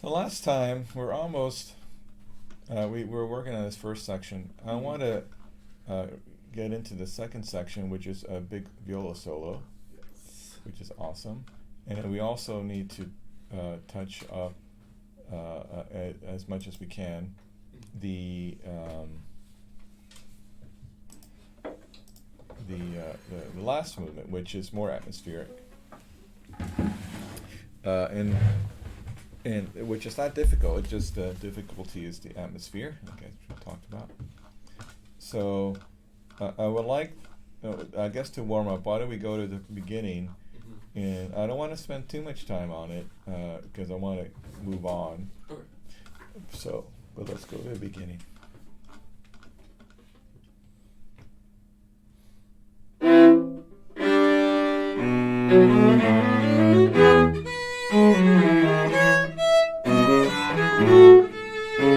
The last time we're almost we're working on this first section. I want to get into the second section, which is a big viola solo, which is awesome, and then we also need to touch up as much as we can the last movement, which is more atmospheric, and which is not difficult. It's just the difficulty is the atmosphere, like I talked about. So I would like, I guess, to warm up. Why don't we go to the beginning? And I don't want to spend too much time on it because I want to move on. Okay. So, but let's go to the beginning.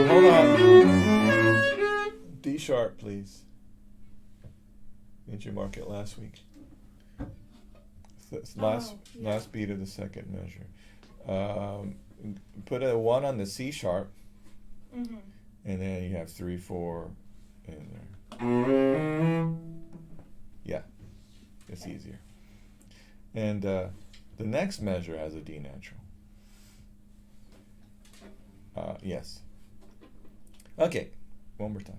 Hold on. D sharp, please. Did you mark it last week? Last beat of the second measure. Put a 1 on the C sharp, and then you have 3, 4 in there. Yeah, it's easier. And the next measure has a D natural. Yes. Okay, one more time.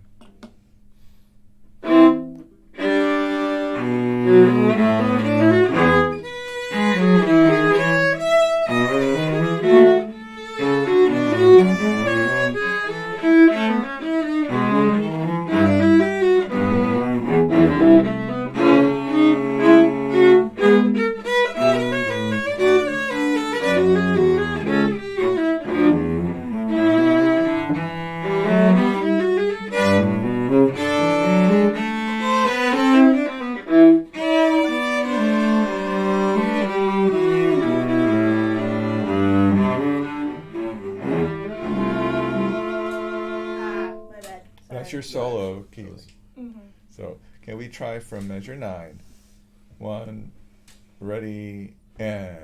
That's your solo keys. So can we try from measure 9? 1, ready, and.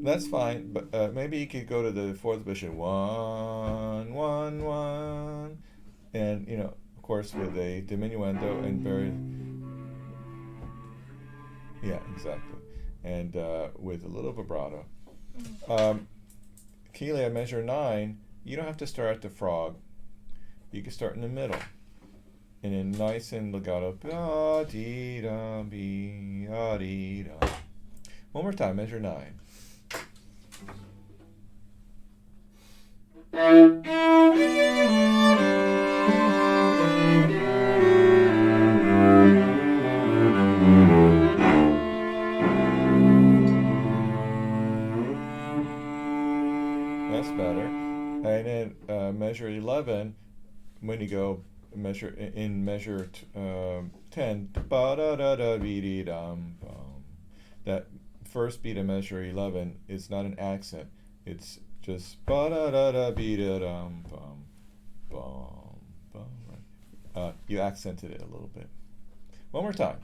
That's fine, but maybe you could go to the fourth position. 1, 1, 1. And, of course, with a diminuendo and very. Yeah, exactly. And with a little vibrato. Keely, at measure 9, you don't have to start at the frog. You can start in the middle. And then nice and legato. One more time, measure 9. That's better. And then measure 11, when you go measure 10, that first beat of measure 11 is not an accent. It's just you accented it a little bit. One more time.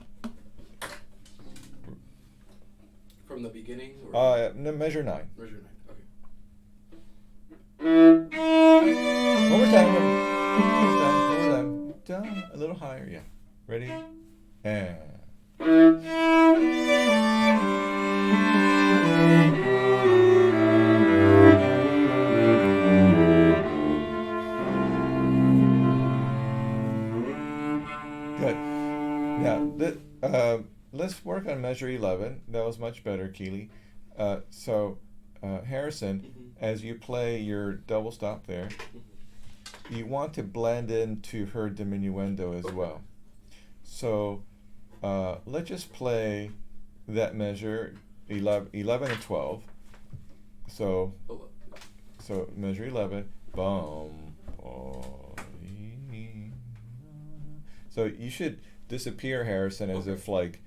From the beginning? Or Measure 9. Measure 9, okay. One more time. Down, a little higher, yeah. Ready? And. Good. Now, let's work on measure 11. That was much better, Keely. So, Harrison, as you play your double stop there, you want to blend into her diminuendo as well. So, let's just play that measure 11 and 12. So measure 11. Boom. So you should disappear, Harrison, as if like,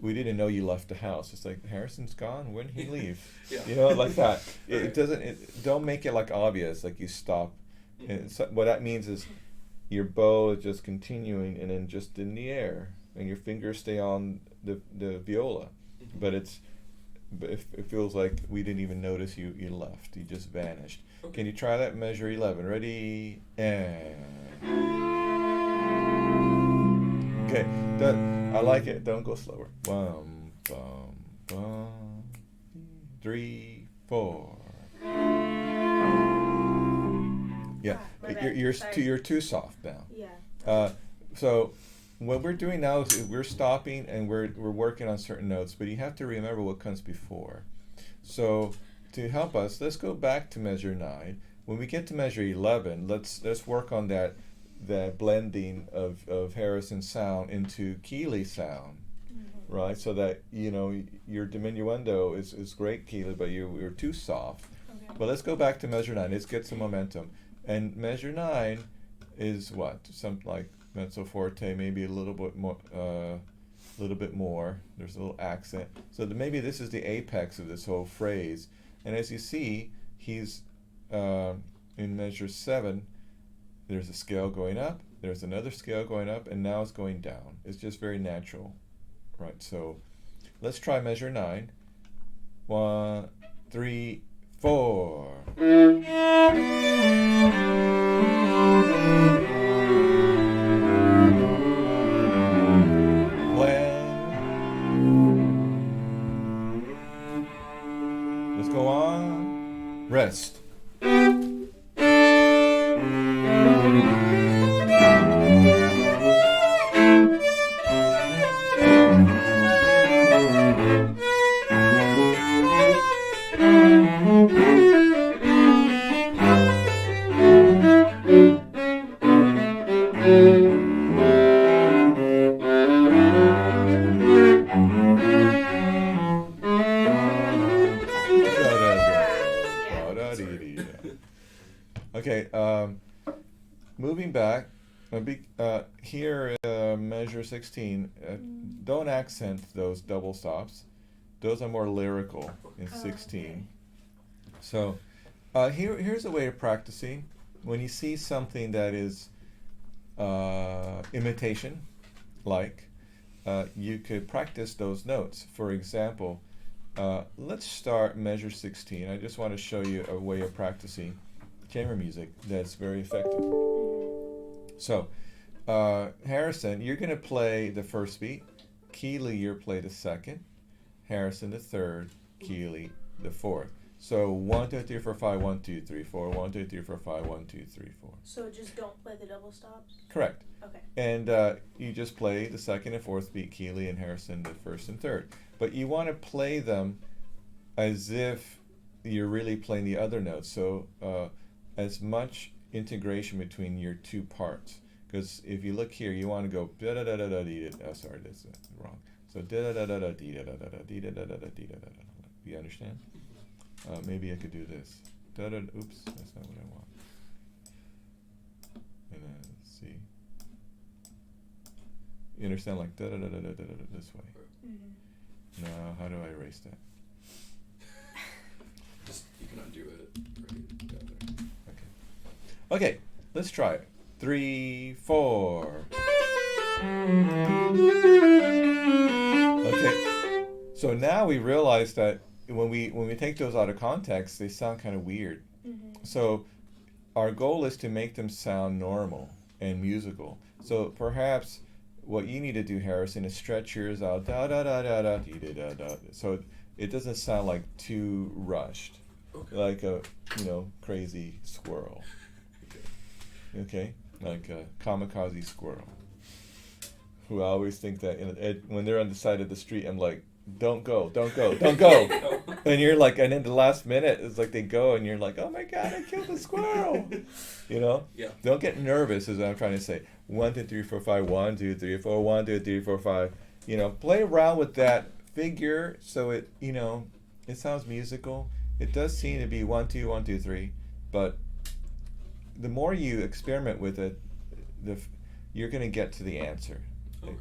we didn't know you left the house. It's like, Harrison's gone. When did he leave? Yeah. You know, like that. It Right. doesn't. Don't make it like obvious. Like you stop. And so, what that means is your bow is just continuing and then just in the air, and your fingers stay on the viola, but it feels like we didn't even notice you left. You just vanished. Okay. Can you try that? Measure 11. Ready? And okay. I like it. Don't go slower. 1, 3, 4. Yeah, you're too soft now. Yeah. So what we're doing now is we're stopping and we're working on certain notes, but you have to remember what comes before. So to help us, let's go back to measure 9. When we get to measure 11, let's work on that blending of Harrison's sound into Keeley sound, right? So that your diminuendo is great, Keeley, but you're too soft. Okay. But let's go back to measure 9. Let's get some momentum. And measure 9 is what? Something like mezzo forte, maybe a little bit more. There's a little accent. So maybe this is the apex of this whole phrase. And as you see, he's in measure 7. There's a scale going up. There's another scale going up, and now it's going down. It's just very natural, right? So let's try measure 9. 1, 3, 4. Let's go on. Rest. Okay, moving back, here measure 16, don't accent those double stops. Those are more lyrical in 16. Okay. So here's a way of practicing. When you see something that is imitation, like, you could practice those notes. For example, let's start measure 16. I just want to show you a way of practicing chamber music that's very effective. So, Harrison, you're going to play the first beat. Keeley, you'll play the second. Harrison, the third. Keeley, the fourth. So 1, 2, 3, 4, 5, 1, 2, 3, 4. 1, 2, 3, 4, 5, 1, 2, 3, 4. So just don't play the double stops? Correct. Okay. And you just play the second and fourth beat, Keeley and Harrison, the first and third. But you want to play them as if you're really playing the other notes. So as much integration between your two parts. Because if you look here, you want to go da da da da da dee da. Oh, sorry, that's wrong. So da da da da da dee da da da da dee da da da da dee da da da. You understand? Maybe I could do this. Da da. Oops, that's not what I want. And then see. You understand? Like da da da da da da da this way. Mm-hmm. Now, how do I erase that? Just you can undo it right down there. Okay, let's try it. 3, 4. Okay, so now we realize that when we take those out of context, they sound kind of weird. Mm-hmm. So our goal is to make them sound normal and musical. So perhaps what you need to do, Harrison, is stretch yours out, da da da da da dee da da da, so it doesn't sound like too rushed, like a crazy squirrel. Okay, like a kamikaze squirrel, who I always think that when they're on the side of the street, I'm like, don't go, don't go, don't go. And you're like, and in the last minute, it's like they go, and you're like, oh my God, I killed a squirrel. Yeah. Don't get nervous, is what I'm trying to say. 1, 2, 3, 4, 5. 1, 2, 3, 4. 1, 2, 3, 4, 5. Play around with that figure so it sounds musical. It does seem to be 1, 2, 1, 2, 3, but the more you experiment with it, you're going to get to the answer.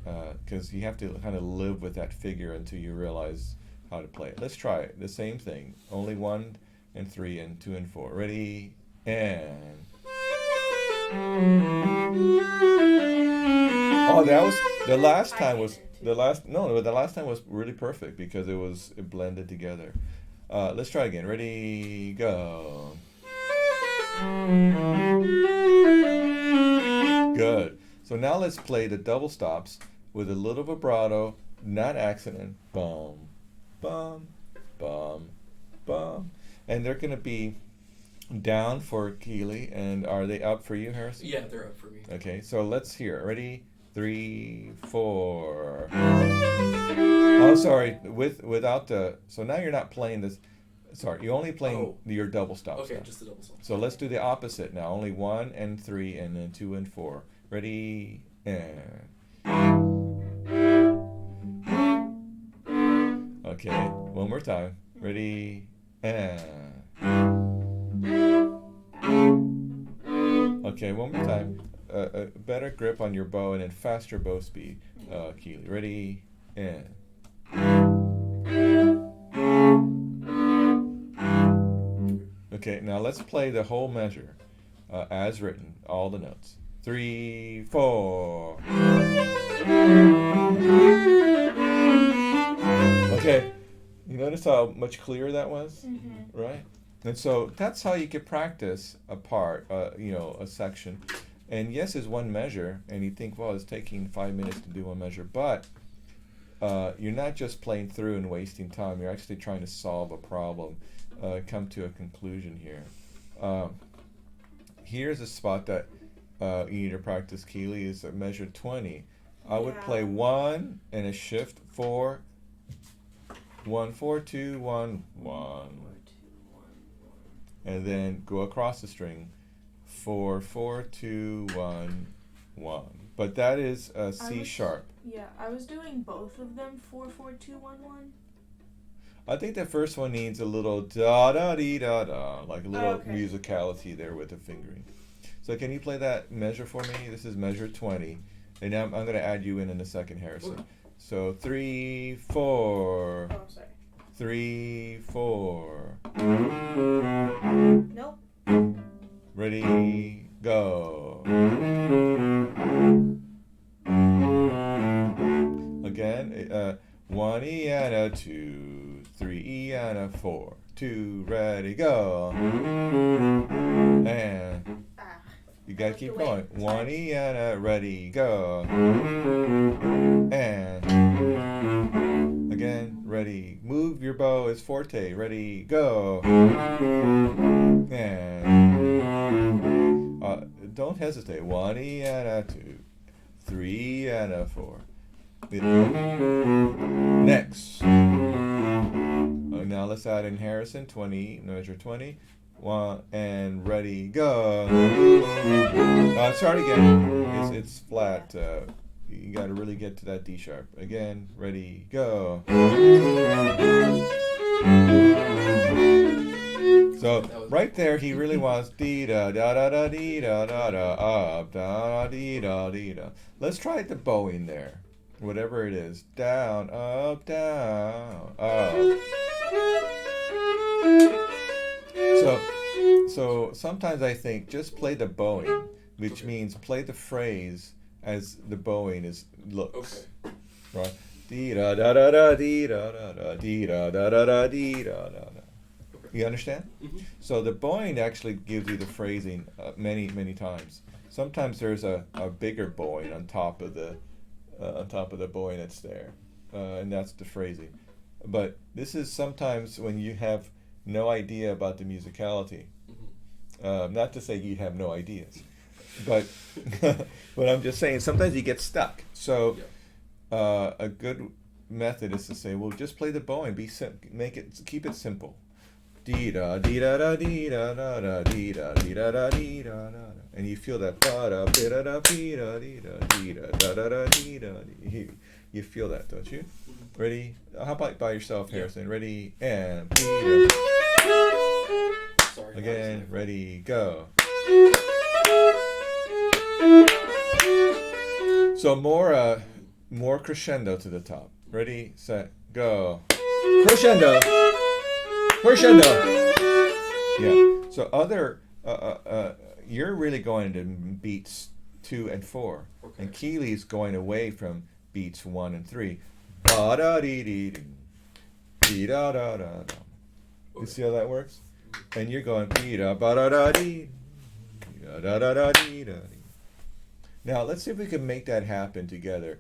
because you have to kind of live with that figure until you realize how to play it. Let's try it. The same thing. Only 1 and 3 and 2 and 4. Ready and. Oh, that was the last time was the last time was really perfect because it blended together. Let's try again. Ready, go. Good. So now let's play the double stops with a little vibrato, not accident. Bum, bum, bum, bum. And they're going to be down for Keely. And are they up for you, Harrison? Yeah, they're up for me. Okay, so let's hear it. Ready? 3, 4. Oh, sorry. Without the. So now you're not playing this. Sorry, you're only playing your double stops. Okay, now. just the double stops. So let's do the opposite now. Only 1 and 3 and then 2 and 4. Ready? And. Okay, one more time. Ready? And. Okay, one more time. A better grip on your bow and then faster bow speed, Keely. Ready? And. Okay, now let's play the whole measure as written, all the notes. 3, 4. Okay, you notice how much clearer that was? Mm-hmm. Right? And so that's how you could practice a part, a section. And yes, it's one measure, and you think, well, it's taking 5 minutes to do one measure, but you're not just playing through and wasting time. You're actually trying to solve a problem, come to a conclusion here. Here's a spot that you need to practice, Keely, is a measure 20. I would play 1 and a shift 4, 1, 4, 2, 1, 1. And then go across the string. 4, 4, 2, 1, 1. But that is a C sharp. Yeah, I was doing both of them. 4, 4, 2, 1, 1. I think the first one needs a little da da dee da da, like a little okay. musicality there with the fingering. So can you play that measure for me? This is measure 20, and now I'm going to add you in a second, Harrison. Okay. So 3, 4. Oh, sorry. 3, 4. Nope. Ready, go. Again, 1 E and a 2, 3 E and a 4, 2, ready, go. And you gotta keep going. 1 E and a ready, go. And again, ready. Move your bow is forte, ready, go. And don't hesitate. 1 E and a 2, 3 and a 4. Next. Now let's add in Harrison. 20, measure 20. 1 and ready, go. Start again. It's flat. You got to really get to that D sharp. Again, ready, go. So right there, he really wants dee da da da da dee da da da up da dee da dee da. Let's try the bowing there. Whatever it is, down, up, down, up. So sometimes I think just play the bowing, which means play the phrase as the bowing looks. Okay. Right? Dee da da da da dee da da da dee da da da da dee da da da. You understand? Mm-hmm. So the bowing actually gives you the phrasing many times. Sometimes there's a bigger bowing on top of the bowing that's there, and that's the phrasing. But this is sometimes when you have no idea about the musicality. Mm-hmm. Not to say you have no ideas, but but I'm just saying sometimes you get stuck. So a good method is to say, well, just play the bowing. Keep it simple. Dee da dee da da dee da da da dee da dee da da dee da da. And you feel that ba da bi da da bi da dee da dee da da da da dee da. You feel that, don't you? Ready? How about by yourself, Harrison? Ready and be. Sorry. Again, ready, go. So more more crescendo to the top. Ready, set, go. Crescendo. Crescendo. Yeah. So you're really going to beats 2 and 4, Okay. and Keely's going away from beats 1 and 3. Ba da dee dee dee, dee da da da da. You see how that works? And you're going dee da ba da da dee, da da da da dee da dee. Now let's see if we can make that happen together.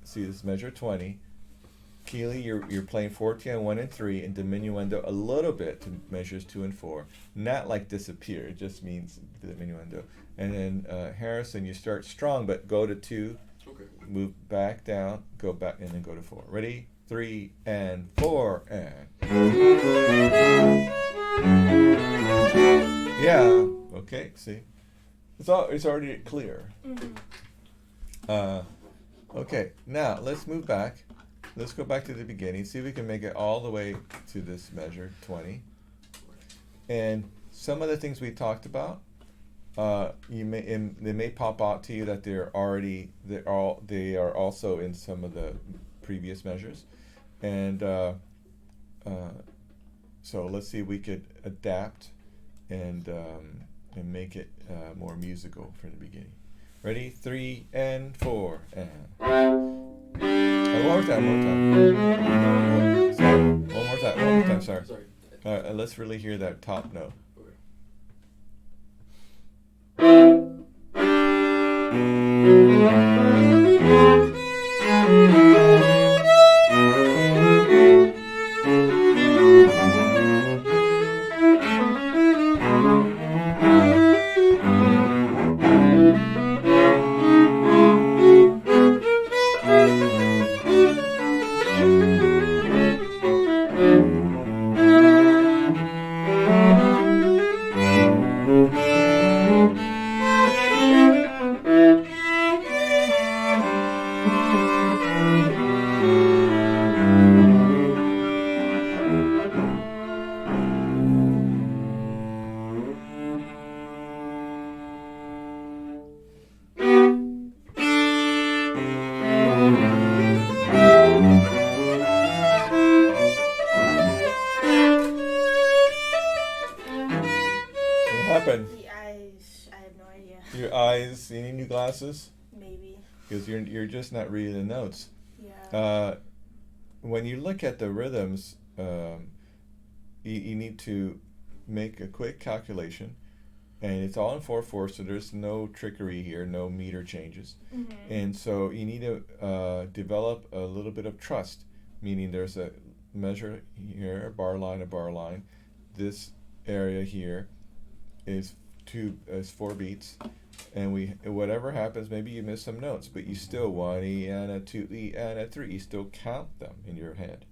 See, this is measure 20. Keely, you're playing forte on 1 and 3, and diminuendo a little bit to measures 2 and 4. Not like disappear, it just means diminuendo. And then Harrison, you start strong, but go to 2, Okay. move back down, go back, and then go to 4. Ready? 3 and 4 and. Yeah. Okay. See, it's already clear. Okay. Now let's move back. Let's go back to the beginning. See if we can make it all the way to this measure 20. And some of the things we talked about, they may pop out to you that they are also in some of the previous measures, and so let's see if we could adapt and make it more musical from the beginning. Ready? 3 and 4 and. One more time. Sorry. Let's really hear that top note. Your eyes, you need new glasses? Maybe. Because you're just not reading the notes. Yeah. When you look at the rhythms, you need to make a quick calculation, and it's all in 4/4, so there's no trickery here, no meter changes. And so you need to develop a little bit of trust, meaning there's a measure here, a bar line. This area here is 4 beats, and whatever happens, maybe you miss some notes, but you still 1 E and a 2 E and a 3. You still count them in your head.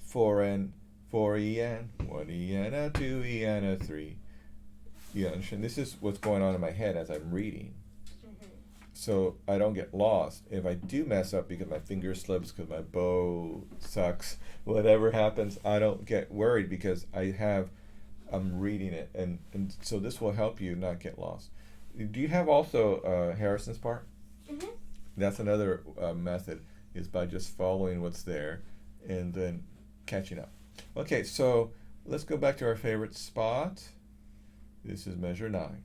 4 E and 1 E and a 2 E and a 3. You understand? This is what's going on in my head as I'm reading. So I don't get lost. If I do mess up because my finger slips, because my bow sucks, whatever happens, I don't get worried because I'm reading it, and so this will help you not get lost. Do you have also Harrison's part? That's another method, is by just following what's there and then catching up. Okay, so let's go back to our favorite spot. This is measure 9.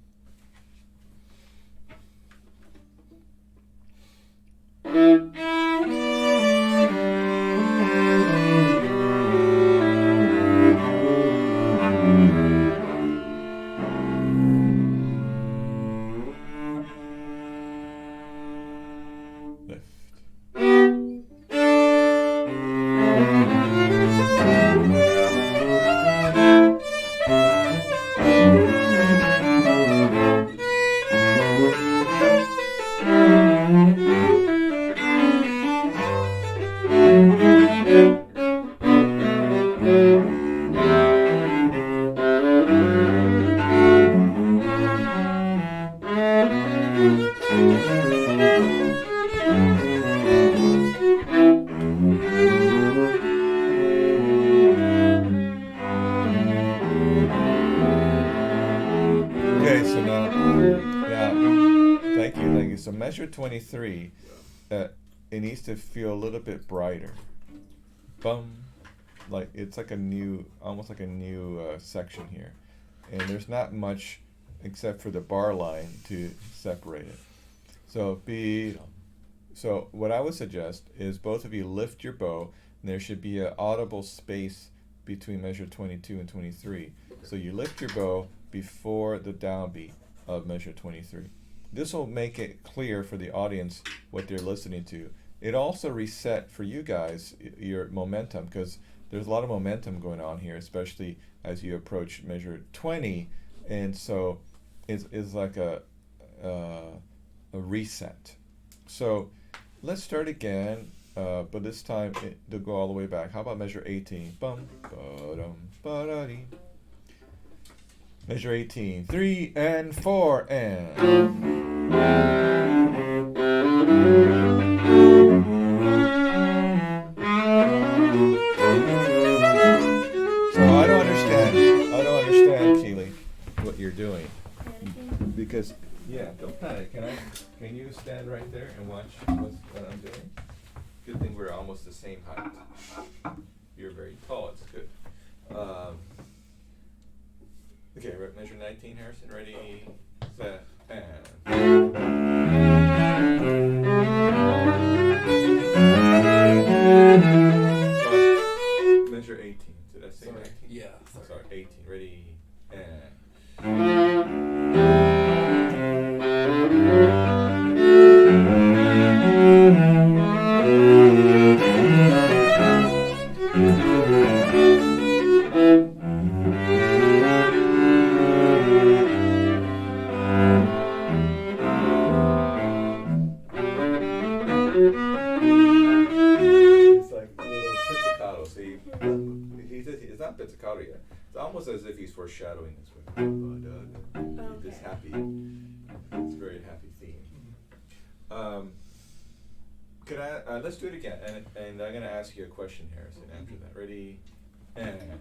Okay, so now, yeah, thank you. So measure 23, it needs to feel a little bit brighter. Bum, like it's like a new, almost like a new section here, and there's not much except for the bar line to separate it. So so what I would suggest is both of you lift your bow, and there should be an audible space between measure 22 and 23. So you lift your bow before the downbeat of measure 23. This will make it clear for the audience what they're listening to. It also reset for you guys your momentum, because there's a lot of momentum going on here, especially as you approach measure 20, and so it's like a reset. So let's start again, but this time to go all the way back. How about measure 18? Bum, ba-dum, ba-da-dee. Measure 18, 3 and 4 and. So I don't understand, Keely, what you're doing. Because, yeah, don't panic. Can you stand right there and watch what I'm doing? Good thing we're almost the same height. You're very tall, it's good. Okay, measure 19, Harrison. Ready, set, and. Measure 18. Did I say 19? Yeah. Sorry, 18. Ready, and. It's like a little pizzicato. See, it's not pizzicato yet. It's almost as if he's foreshadowing this way. This happy, this very happy theme. Could I? Let's do it again, and I'm going to ask you a question, Harrison. After that, ready, and.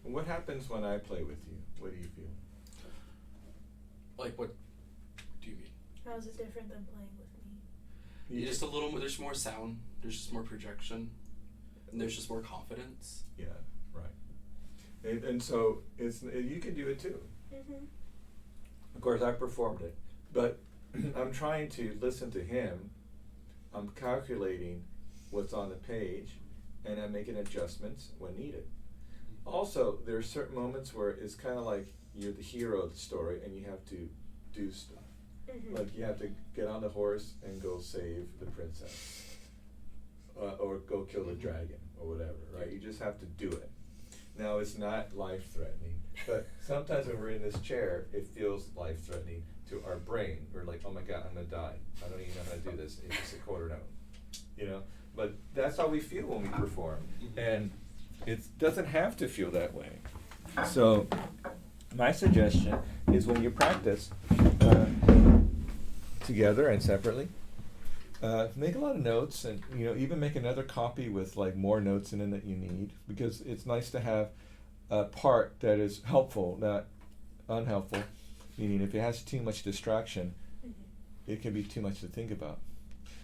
What happens when I play with you? What do you feel? Like, what do you mean? How is it different than playing with me? Yeah. Just a little more, there's more sound, there's just more projection, and there's just more confidence. Yeah, right. And so you can do it too. Mm-hmm. Of course, I performed it, but I'm trying to listen to him. I'm calculating what's on the page, and I'm making adjustments when needed. Also, there are certain moments where it's kind of like you're the hero of the story, and you have to do stuff. Mm-hmm. Like you have to get on the horse and go save the princess, or go kill the dragon, or whatever, right? You just have to do it. Now, it's not life-threatening, but sometimes when we're in this chair, it feels life-threatening to our brain. We're like, oh my God, I'm gonna die. I don't even know how to do this. It's just a quarter note, you know? But that's how we feel when we perform. And it doesn't have to feel that way. So my suggestion is when you practice together and separately, make a lot of notes, and even make another copy with like more notes in it that you need, because it's nice to have a part that is helpful, not unhelpful. Meaning, if it has too much distraction, it can be too much to think about.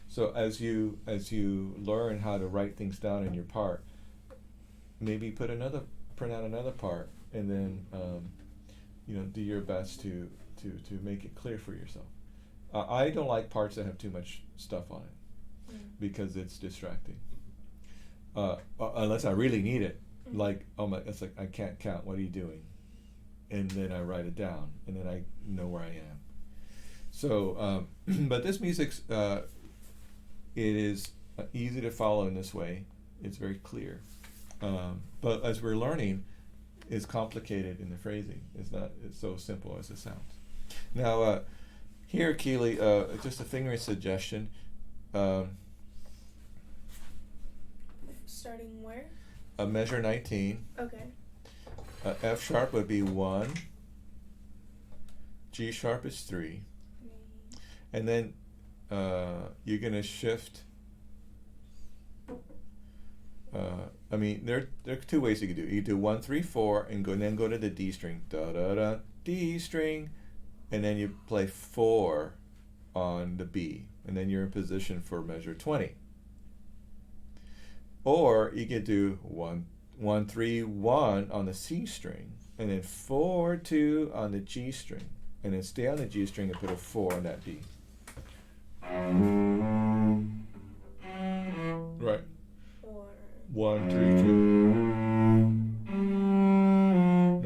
So as you learn how to write things down in your part, maybe print out another part, and then do your best to make it clear for yourself. I don't like parts that have too much stuff on it because it's distracting. Unless I really need it, like it's like I can't count. What are you doing? And then I write it down, and then I know where I am. So, but this music's it is easy to follow in this way. It's very clear. But as we're learning, it's complicated in the phrasing. It's not. It's so simple as it sounds. Now, Here, Keely, just a fingering suggestion. Starting where? A measure 19. Okay. F sharp would be 1. G sharp is 3. And then you're going to shift. I mean, there are two ways you can do it. You do 1, 3, 4, and then go to the D string. Da da da, D string, and then you play 4 on the B, and then you're in position for measure 20. Or you could do 1, 1, 3, 1 on the C string, and then 4, 2 on the G string, and then stay on the G string and put a 4 on that B. Right. 1, 3, 2.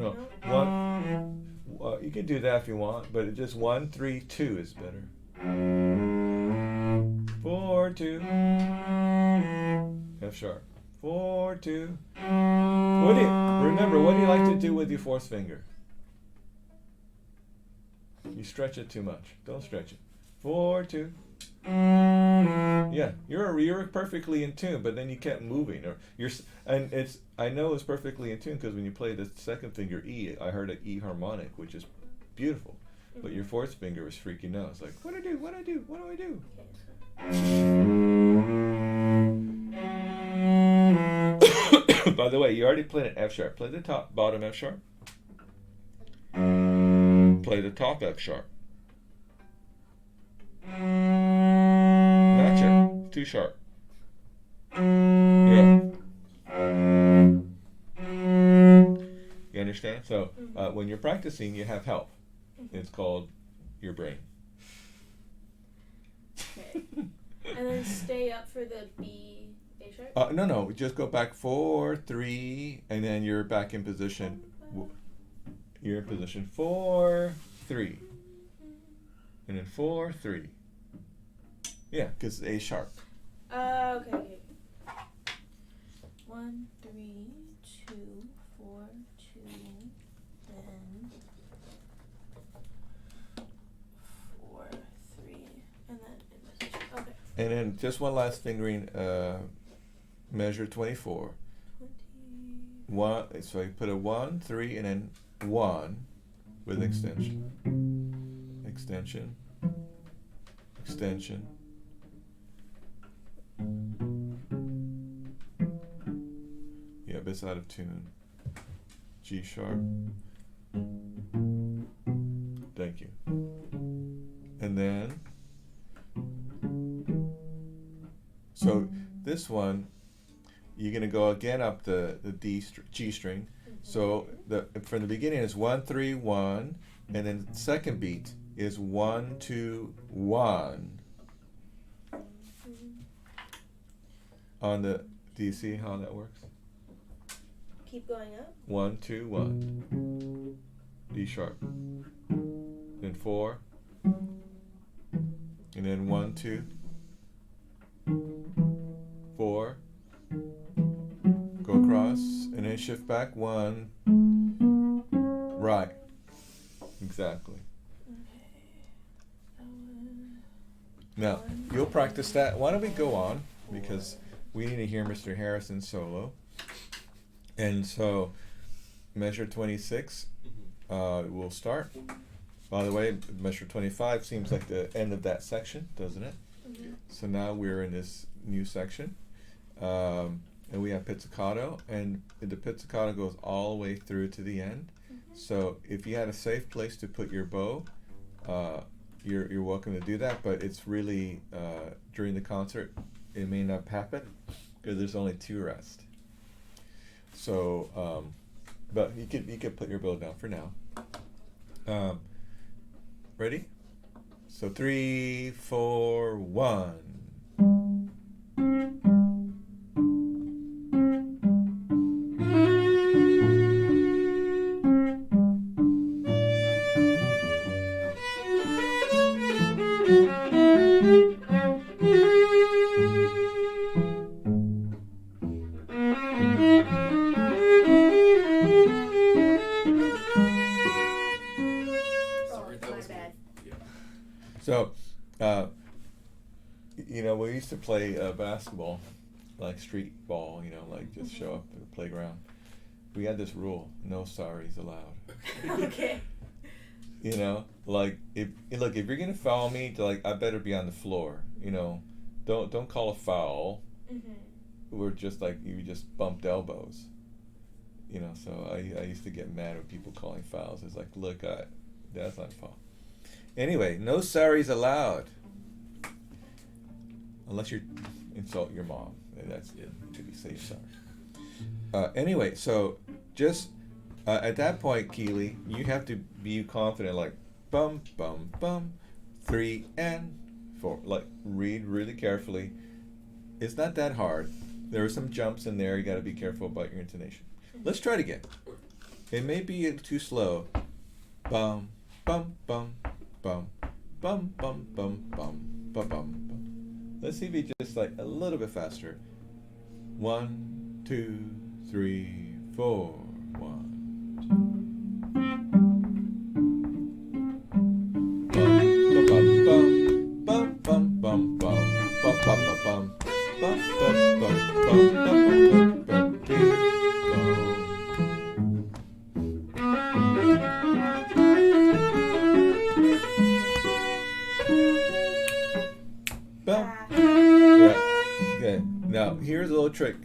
No, 1. You can do that if you want, but it just 1, 3, 2 is better. 4, 2. F sharp. 4, 2. Remember, what do you like to do with your fourth finger? You stretch it too much. Don't stretch it. 4, 2. Yeah, you're perfectly in tune, but then you kept moving, I know it's perfectly in tune because when you play the second finger E, I heard an E harmonic, which is beautiful, but your fourth finger was freaking out. It's like, what do I do? What do I do? What do I do? By the way, you already played an F sharp. Play the bottom F sharp. Play the top F sharp. Match it. Too sharp. Yeah. You understand? So when you're practicing, you have help. It's called your brain. Okay. And then stay up for the B, A sharp? No. Just go back 4, 3, and then you're back in position. You're in position 4, 3. And then 4, 3. Yeah, because it's A sharp. Okay. 1, 3, 2, 4, 2, then 4, 3, and then in position. Okay. And then just one last fingering, measure 24. 1, so you put a 1, 3, and then 1 with extension. Extension. Extension. Yeah, but it's out of tune. G sharp. Thank you. And then, so this one, you're going to go again up the G string. So from the beginning is 1, 3, 1, and then second beat is 1, 2, 1. Do you see how that works? Keep going up. 1, 2, 1. D sharp. Then 4. And then 1, 2. 4. Go across and then shift back 1. Right. Exactly. Now, you'll practice that. Why don't we go on? Because we need to hear Mr. Harrison solo. And so, measure 26 will start. By the way, measure 25 seems like the end of that section, doesn't it? So now we're in this new section. And we have pizzicato, and the pizzicato goes all the way through to the end. So if you had a safe place to put your bow, you're welcome to do that, but it's really, during the concert, it may not happen because there's only 2 rests. So, but you could put your bow down for now. Ready? So 3, 4, 1. play basketball, like street ball, like just show up at the playground. We had this rule: no sorries allowed. Okay. Like if you're gonna foul me, I better be on the floor. Don't call a foul. We're just you just bumped elbows. So I used to get mad when people calling fouls. It's like, look, that's not a foul. Anyway, no sorries allowed. Unless you insult your mom. That's to be safe, sorry. Anyway, so just at that point, Keely, you have to be confident, like bum, bum, bum, 3 and 4. Like, read really carefully. It's not that hard. There are some jumps in there. You got to be careful about your intonation. Let's try it again. It may be too slow. Bum, bum, bum, bum, bum, bum, bum, bum, bum, bum. Let's see if you just a little bit faster. 1, 2, 3, 4. 1. Bum, bum, bum, bum, bum, bum, bum, bum, bum, bum, bum, bum, bum, bum, bum. Now, here's a little trick,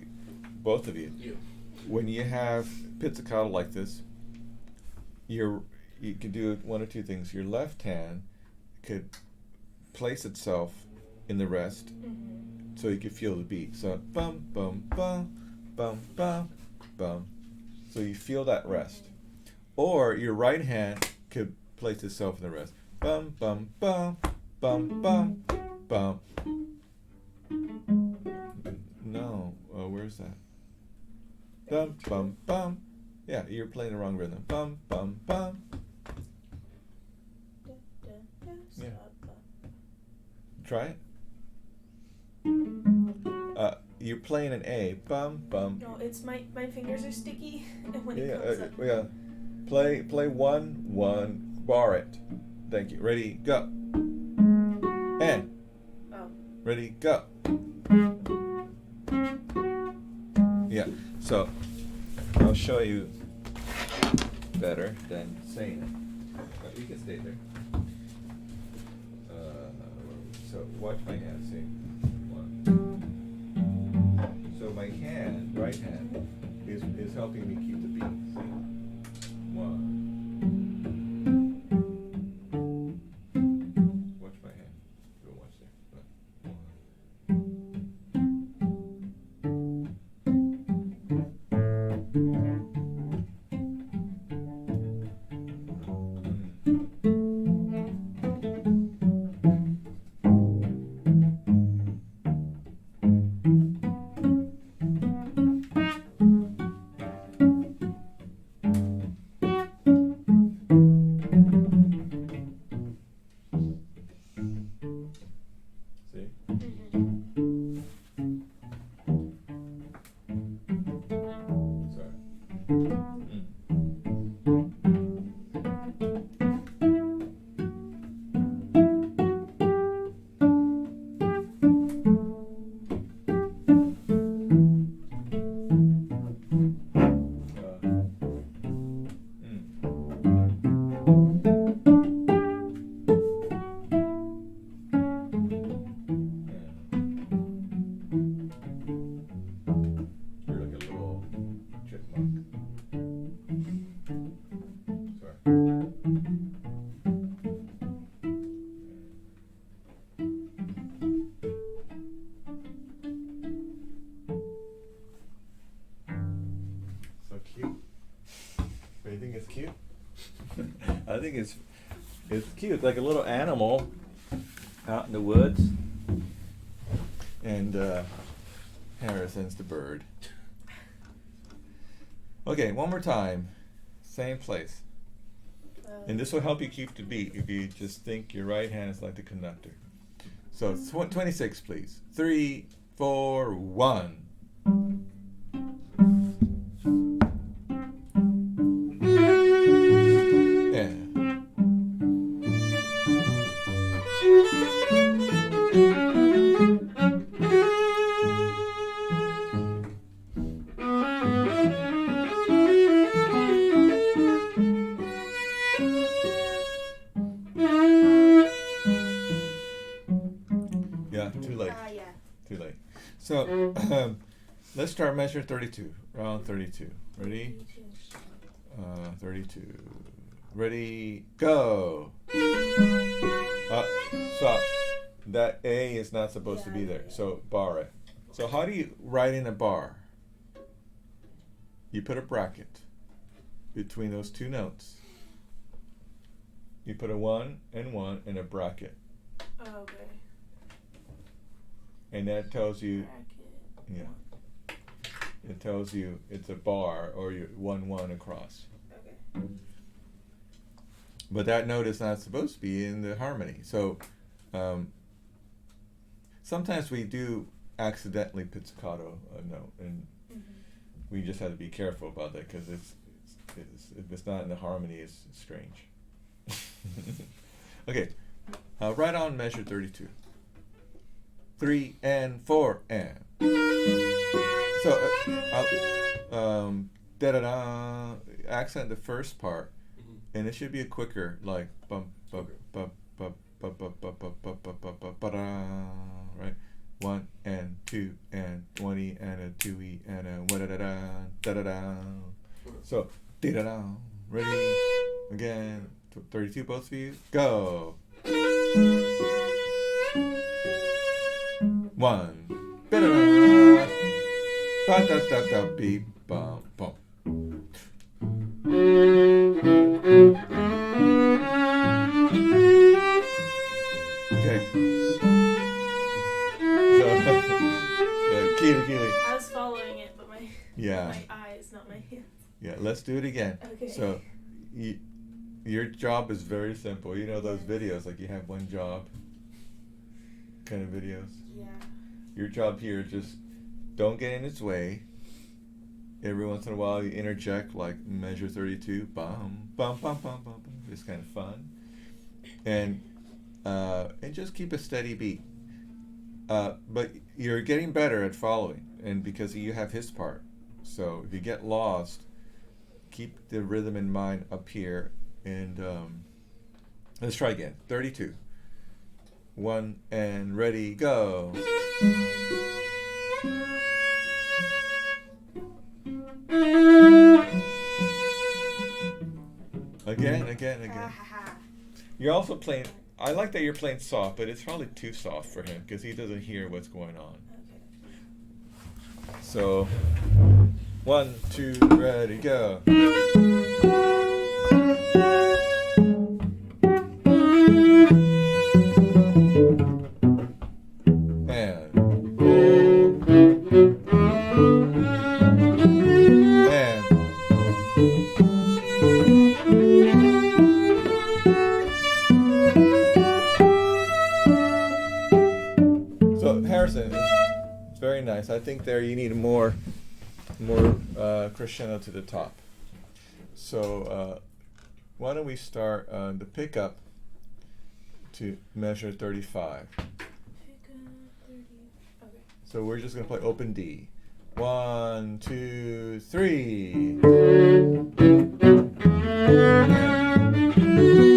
both of you. When you have pizzicato like this, you can do one or two things. Your left hand could place itself in the rest, so you can feel the beat. So bum bum bum bum bum bum. So you feel that rest. Or your right hand could place itself in the rest. Bum bum bum bum bum bum. No, where's that? Bum bum bum. Yeah, you're playing the wrong rhythm. Bum bum bum. Yeah. Try it. You're playing an A. Bum bum. No, it's my fingers are sticky, and when it comes up. Yeah. Play 1 1. Bar it. Thank you. Ready, go. And. Oh. Ready, go. Yeah. So I'll show you better than saying it. But you can stay there. So watch my hand. See. 1. So my hand, right hand, is helping me keep the beat. See. 1. Watch my hand. Go watch there. 'Cute? I think it's cute. It's like a little animal out in the woods. And Harrison's the bird. Okay, one more time. Same place. And this will help you keep the beat if you just think your right hand is like the conductor. So 26, please. 3, 4, 1. Yeah. let's start measure 32. Round 32. Ready? 32. Ready, go. Stop. That A is not supposed to be there. So bar it. So how do you write in a bar? You put a bracket between those two notes. You put a 1 and 1 in a bracket. Oh, okay. And that tells you, Bracket. yeah, it tells you it's a bar or you 1 1 across. Okay. But that note is not supposed to be in the harmony. So sometimes we do accidentally pizzicato a note, and we just have to be careful about that because if it's not in the harmony, it's strange. Okay, right on measure 32. 3 and 4 and. So da da da. Accent the first part, and it should be a quicker like bum bum bum bum bum bum bum bum bum bum bum bum ba da, right? 1 and 2 and 20 and a 2e and a wa da da da da da. So da da da. Ready? Again. 32, both of you. Go. 1. Ba da da. Ba da da da beep bum bum. Okay. Keely. I was following it, but my eyes, not my hands. Yeah, let's do it again. Okay. So, your job is very simple. You know those videos, like you have one job kind of videos? Yeah. Your job here is just don't get in its way. Every once in a while you interject like measure 32, bum, bum, bum, bum, bum, bum. It's kind of fun. And just keep a steady beat. But you're getting better at following, and because you have his part. So if you get lost, keep the rhythm in mind up here, and let's try again. 32. 1 and ready, go. Again. You're also playing. I like that you're playing soft, but it's probably too soft for him because he doesn't hear what's going on. Okay. So, 1, 2, ready, go. And 4. And so Harrison, it's very nice. I think there you need more crescendo to the top. So why don't we start the pickup to measure 35. Pick up 30. Okay. So we're just going to play open D. 1, 2, 3.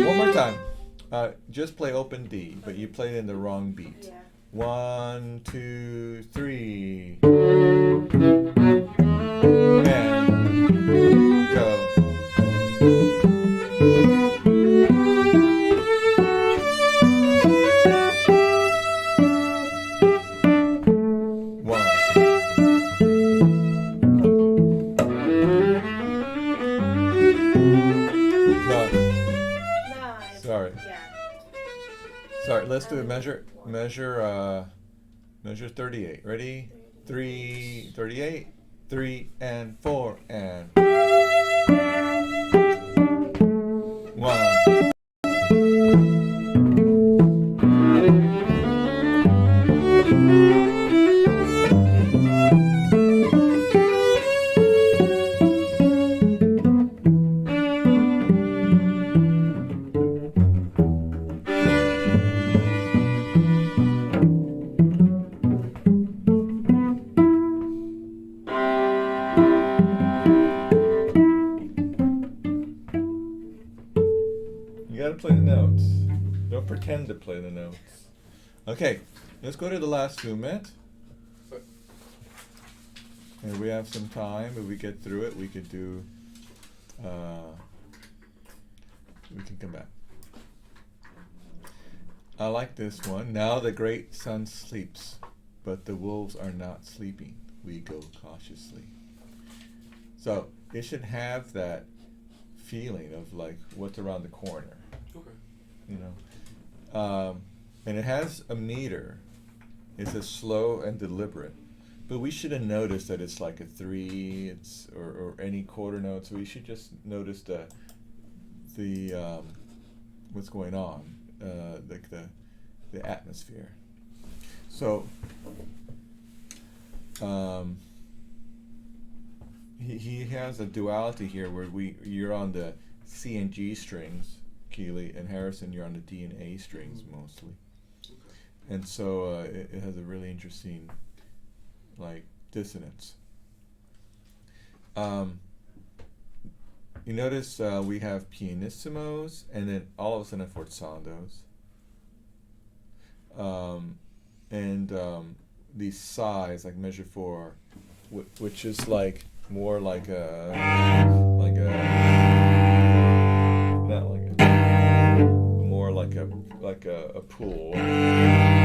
One more time. Just play open D, but you played in the wrong beat. Yeah. 1, 2, 3. And go. Sorry, let's do a measure 38. Ready? 3, 38, 3 and 4 and 1. Play the notes. Don't pretend to play the notes. Okay, let's go to the last movement. And we have some time. If we get through it, we could do. We can come back. I like this one. Now the great sun sleeps, but the wolves are not sleeping. We go cautiously. So it should have that feeling of like what's around the corner. Okay. You know, and it has a meter. It's a slow and deliberate, but we should have noticed that it's like a 3. It's or any quarter note. So we should just notice the what's going on, like the atmosphere. So he has a duality here where you're on the C and G strings, Keeley, and Harrison, you're on the D and A strings mostly. And so it has a really interesting like dissonance. You notice we have pianissimos and then all of a sudden forzandos. And these sighs like measure 4, which is like more like a not like a more like a pool. Right.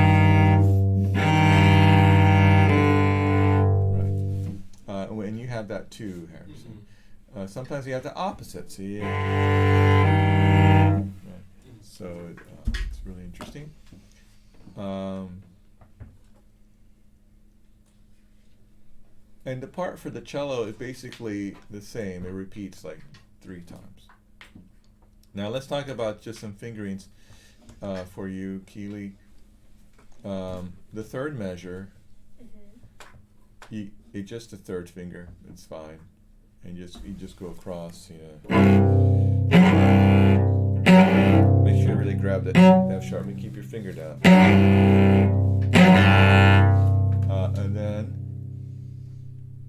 And you have that too, Harrison. Sometimes you have the opposite. See. Right. So it's really interesting. And the part for the cello is basically the same. It repeats like 3 times. Now let's talk about just some fingerings for you, Keeley. The third measure, it's just the third finger. It's fine, and you just go across. You know, make sure you really grab that F sharp and keep your finger down. And then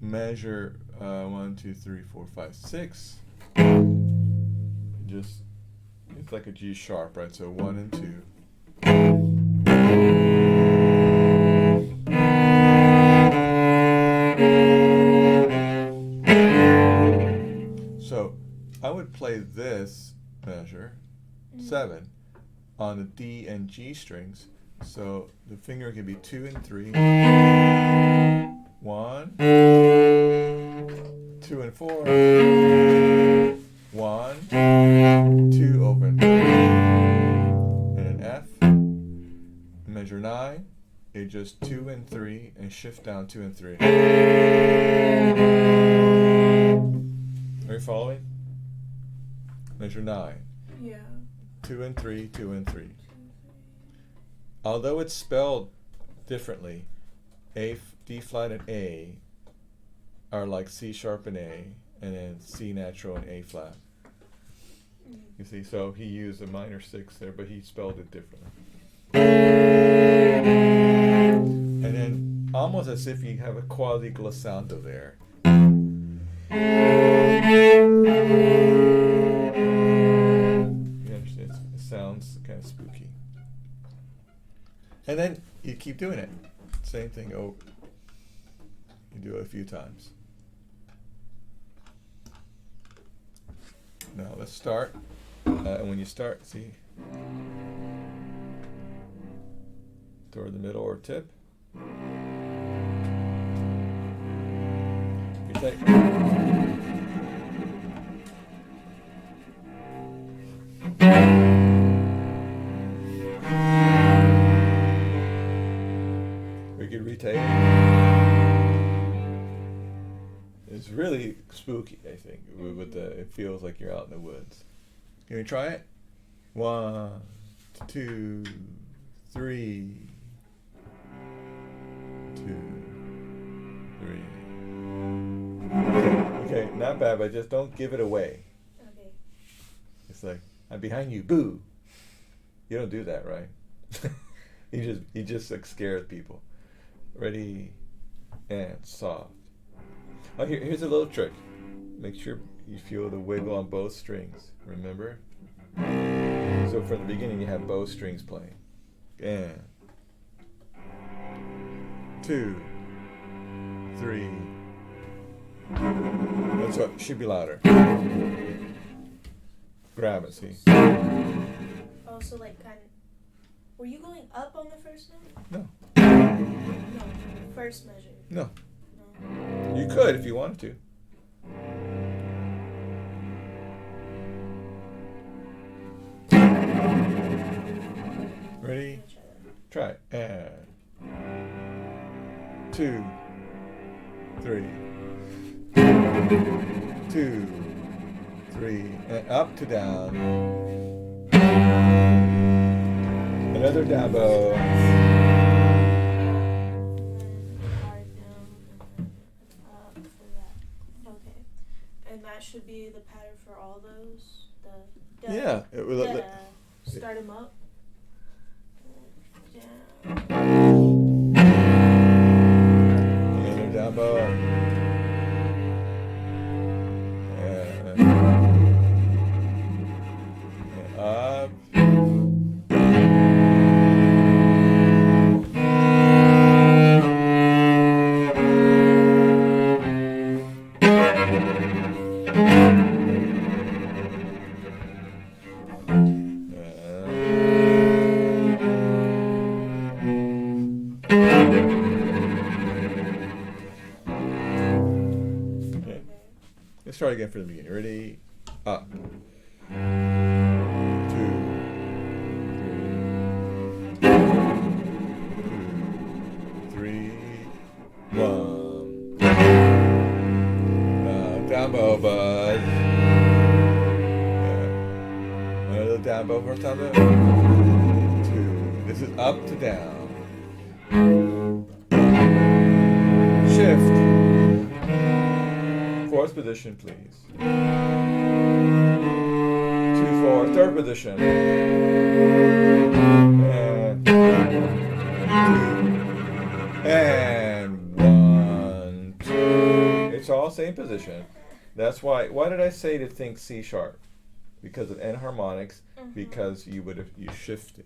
measure 1, 2, 3, 4, 5, 6. Just it's like a G sharp, right? So 1 and 2. So I would play this measure 7 on the D and G strings. So the finger can be 2 and 3. 1, 2 and 4. 1, 2 open. And an F. Measure 9. It's just 2 and 3 and shift down 2 and 3. Are you following? Measure 9. Yeah. 2 and 3, 2 and 3. Although it's spelled differently, D flat and A are like C sharp and A, and then C natural and A flat. You see, so he used a minor 6 there, but he spelled it differently. And then almost as if you have a quasi glissando there. You understand? It sounds kind of spooky. And then you keep doing it. Same thing. Oh, you do it a few times. Now let's start. And when you start, see, toward the middle or tip. You take. We could retake. It's really spooky, I think. With it feels like you're out in the woods. Can we try it? 1, 2, 3. 2, 3. Okay, not bad, but just don't give it away. Okay. It's like, I'm behind you, boo. You don't do that, right? you just like scares people. Ready and soft. Oh, here's a little trick. Make sure you feel the wiggle on both strings. Remember? So from the beginning, you have both strings playing. And 2, 3, That's what should be louder. Grab it, see? Oh, so like kind of. Were you going up on the first note? No. No, first measure. No. No. You could if you wanted to. Ready? Try it. And 2, 3. 2, 3. And up to down. Another down bow. And hard down and then up for that. Okay. And that should be the pattern for all those? The Yeah. start them up. Down. Another down bow. And up. Let's start again from the beginning. Ready? Up. 2, 3, 1. Down bow, bud. Another down bow for time. 2. This is up to down. Shift. Fourth position, please. 2, 4, third position. And 2. And 1, 2. It's all same position. That's why did I say to think C sharp? Because of enharmonics, because you shifted.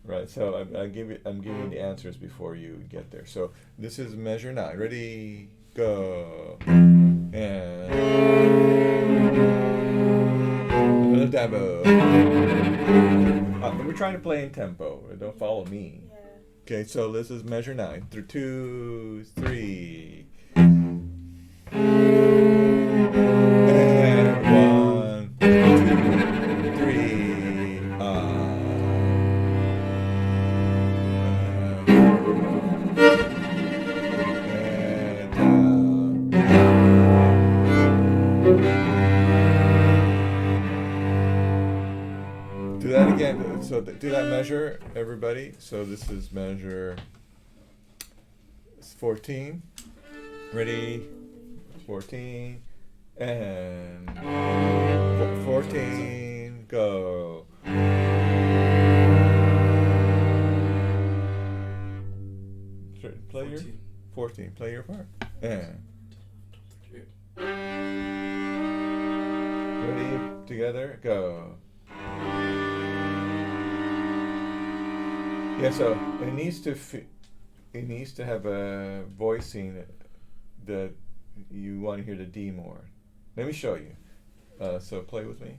Right, so I'm giving you the answers before you get there. So this is measure 9. Ready? Go. And another demo. We're trying to play in tempo. Don't follow me. Yeah. Okay, so this is measure 9. 2, 3. And 1, 2, 3. Do that again. So do that measure, everybody. So this is measure 14. Ready? 14. And 14. Go. Play 14. your 14. Play your part. And ready? Together. Go. Yeah, so it needs to have a voicing that you want to hear the D more. Let me show you. So play with me.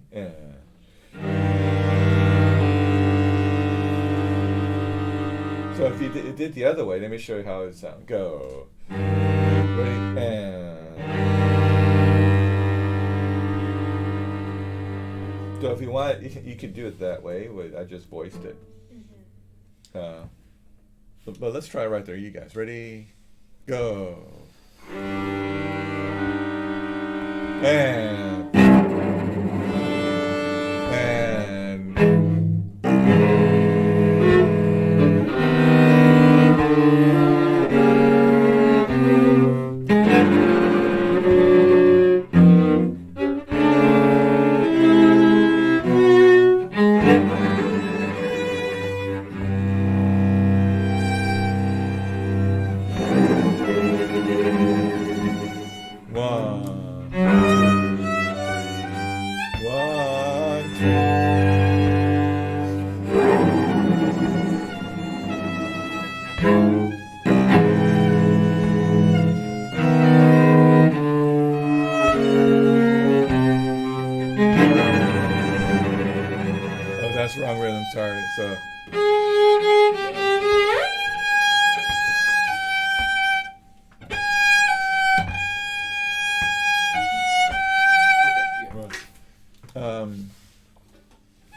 So if you did the other way, let me show you how it sounds. Go. Ready? So if you want, you could do it that way. I just voiced it. But let's try right there, you guys. Ready? Go. And sorry. So.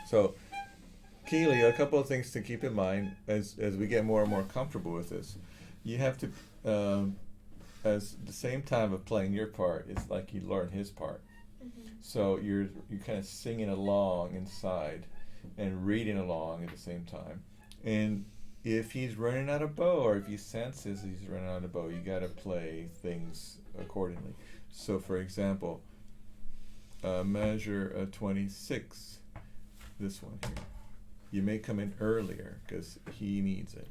So, Keely, a couple of things to keep in mind as we get more and more comfortable with this. You have to, as the same time of playing your part, it's like you learn his part. Mm-hmm. So you're kind of singing along inside and reading along at the same time. And if he's running out of bow, or if you senses he's running out of bow, you got to play things accordingly. So, for example, measure 26. This one here. You may come in earlier because he needs it.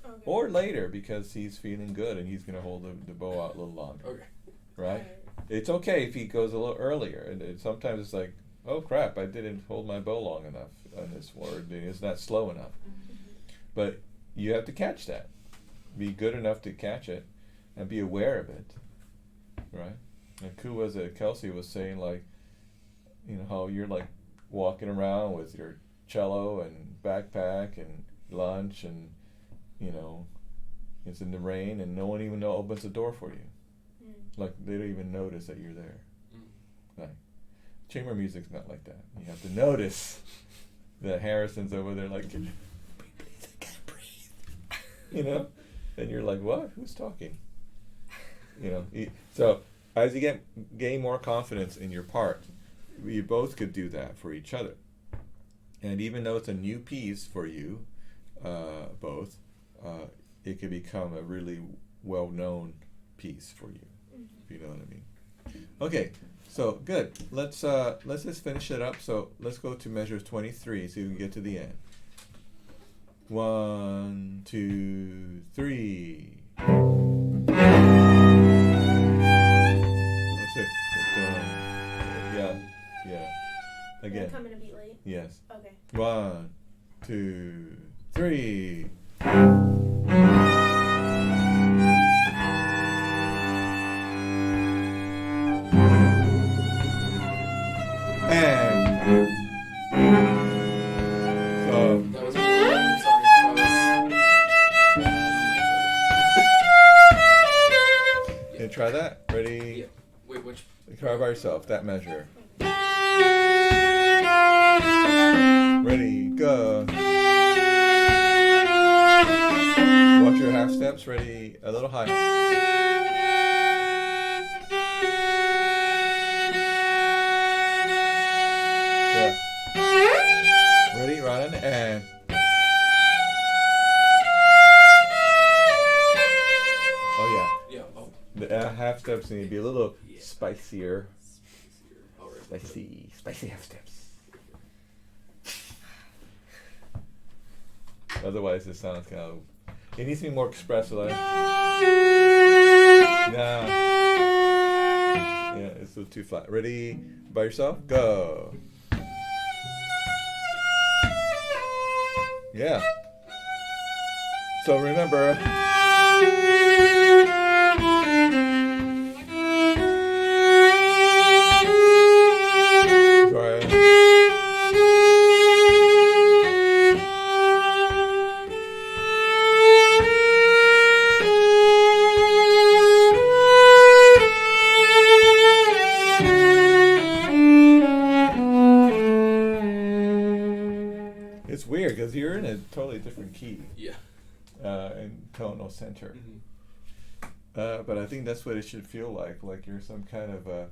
Okay. Or later because he's feeling good and he's going to hold the bow out a little longer. Okay. Right? It's okay if he goes a little earlier. And sometimes it's like, oh crap, I didn't hold my bow long enough on this word. It's not slow enough. Mm-hmm. But you have to catch that. Be good enough to catch it and be aware of it. Right? And Kelsey was saying, like, you know, how you're like walking around with your cello and backpack and lunch, and you know it's in the rain and no one even opens the door for you. Like they don't even notice that you're there. Like chamber music's not like that. You have to notice that Harrison's over there like, please, I can't breathe. You know, and you're like, what? Who's talking? You know. So as you gain more confidence in your part, you both could do that for each other. And even though it's a new piece for you, both, it could become a really well-known piece for you, if you know what I mean. Okay, so good. Let's just finish it up. So let's go to measure 23 so we can get to the end. 1, 2, 3. That's it. Yeah. Again. Coming a beat late. Yes. Okay. 1, 2, 3. And so That was I'm sorry. you try that. Ready? Yeah. Wait, which? Try by yourself. That measure. Ready, go. Watch your half steps. Ready, a little high. Yeah. Ready, running, and. Oh Yeah. Oh. yeah. The half steps need to be a little spicier. All right. Spicy half steps. Otherwise, it sounds kind of. It needs to be more expressive. Like, nah. Yeah, it's a little too flat. Ready? By yourself? Go. Yeah. So remember. Sorry. It's weird because you're in a totally different key. Yeah. And tonal center. But I think that's what it should feel like you're some kind of a,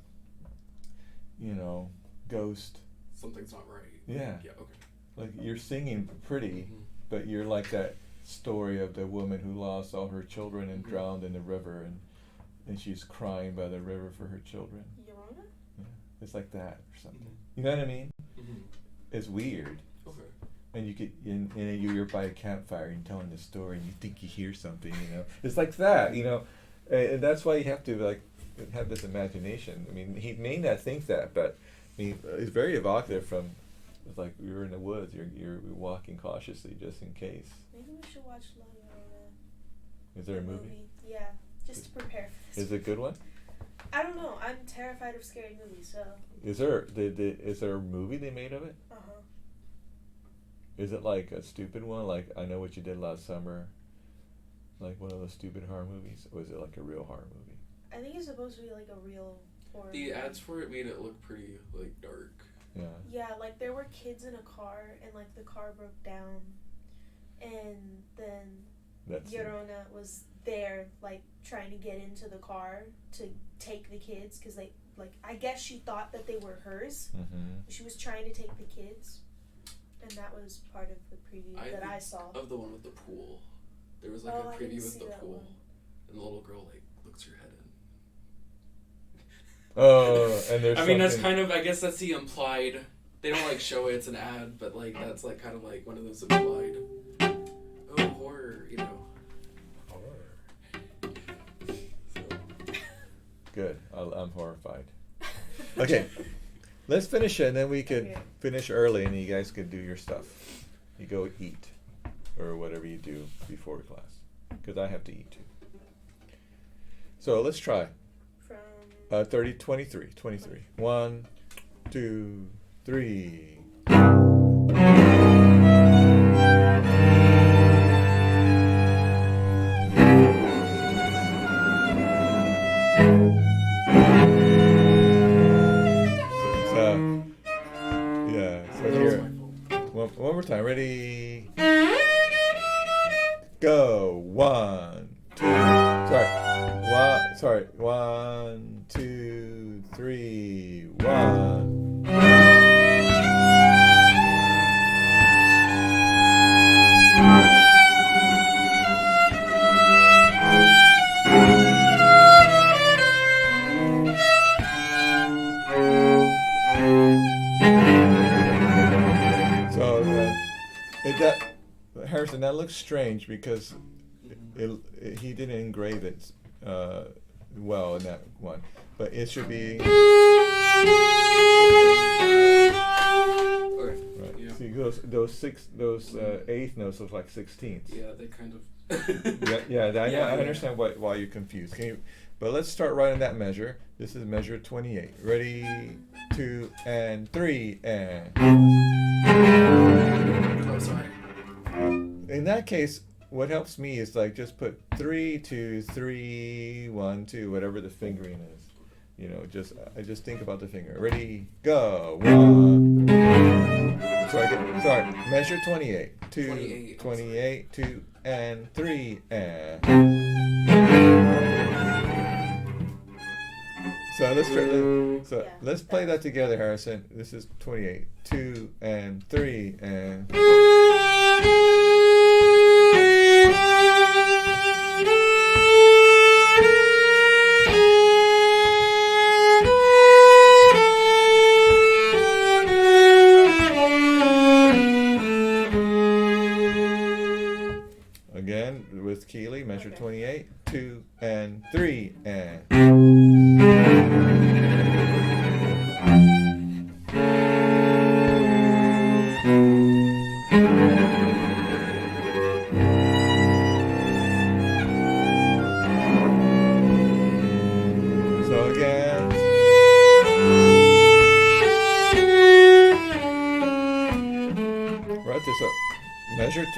ghost. Something's not right. Yeah. Yeah. Okay. Like you're singing pretty, but you're like that story of the woman who lost all her children and drowned in the river, and she's crying by the river for her children. Yorona? Yeah. It's like that or something. You know what I mean? It's weird. Okay. And you could, and you're by a campfire and telling the story, and you think you hear something. It's like that. And that's why you have to like have this imagination. I mean, he may not think that, but I mean, it's very evocative. From it's like you're in the woods, you're walking cautiously just in case. Maybe we should watch La Llorona. Is there a movie? Yeah, just to prepare for this. Is it a good one? I don't know. I'm terrified of scary movies, so. Is there a movie they made of it? Is it like a stupid one, like I Know What You Did Last Summer? Like one of those stupid horror movies? Or is it like a real horror movie? I think it's supposed to be like a real horror. The movie. ads for it made it look pretty like dark. Yeah. Yeah, like there were kids in a car and like the car broke down, and then That's it. Yorona was there like trying to get into the car to take the kids because they like I guess she thought that they were hers. Mm-hmm. She was trying to take the kids, and that was part of the preview that I saw. Of the one with the pool. There was like Oh, a I preview didn't with see the that pool. one. And the little girl like looks her head in. Oh, and there's I mean, that's something- kind of, I guess that's the implied, they don't like show it, it's an ad, but like that's like kind of like one of those implied, oh, horror, you know. So. Good. I'm horrified. Okay, let's finish it, and then we could Okay. finish early, and you guys could do your stuff. You go eat, or whatever you do before class, because I have to eat too. So let's try. From 23. 1, 2, 3. Yeah, so That was here, my fault. one more time. Ready? Go. 1, 2. Sorry. 1, 2, 3. 1. So Harrison, that looks strange because he didn't engrave it well in that one, but it should be Okay. right. Yeah. See those eighth notes look like 16ths. Yeah, they kind of. Yeah. I Yeah. understand why you're confused. But let's start right in that measure. This is measure 28. Ready, 2, and 3, and. Oh, sorry. In that case, what helps me is like just put 3, 2, 3, 1, 2, whatever the fingering is. You know, I just think about the finger. Ready, go. 1. Sorry, measure 28. 2, 28, 2, and 3, and. So let's play that together, Harrison. This is 28. 2 and 3 and. Again, with Keeley, measure 28, 2 and 3 and. So again. Right this up.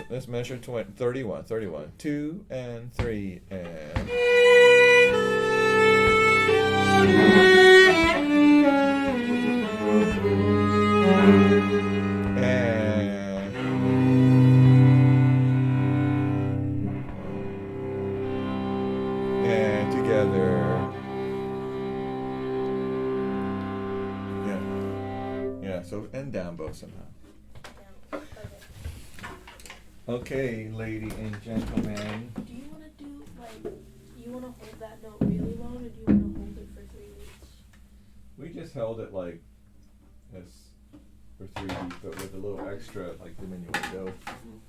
Let's measure 31. 2 and 3 and. And together. Yeah, so and down both somehow. down. Okay, lady and gentlemen. Do you want to do like you want to hold that note really long, or do you want to hold it for 3 weeks? We just held it like as for 3 weeks, but with a little extra like diminuendo.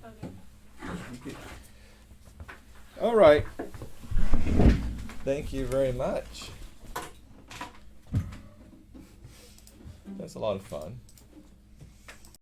Okay. All right. Thank you very much. That's a lot of fun.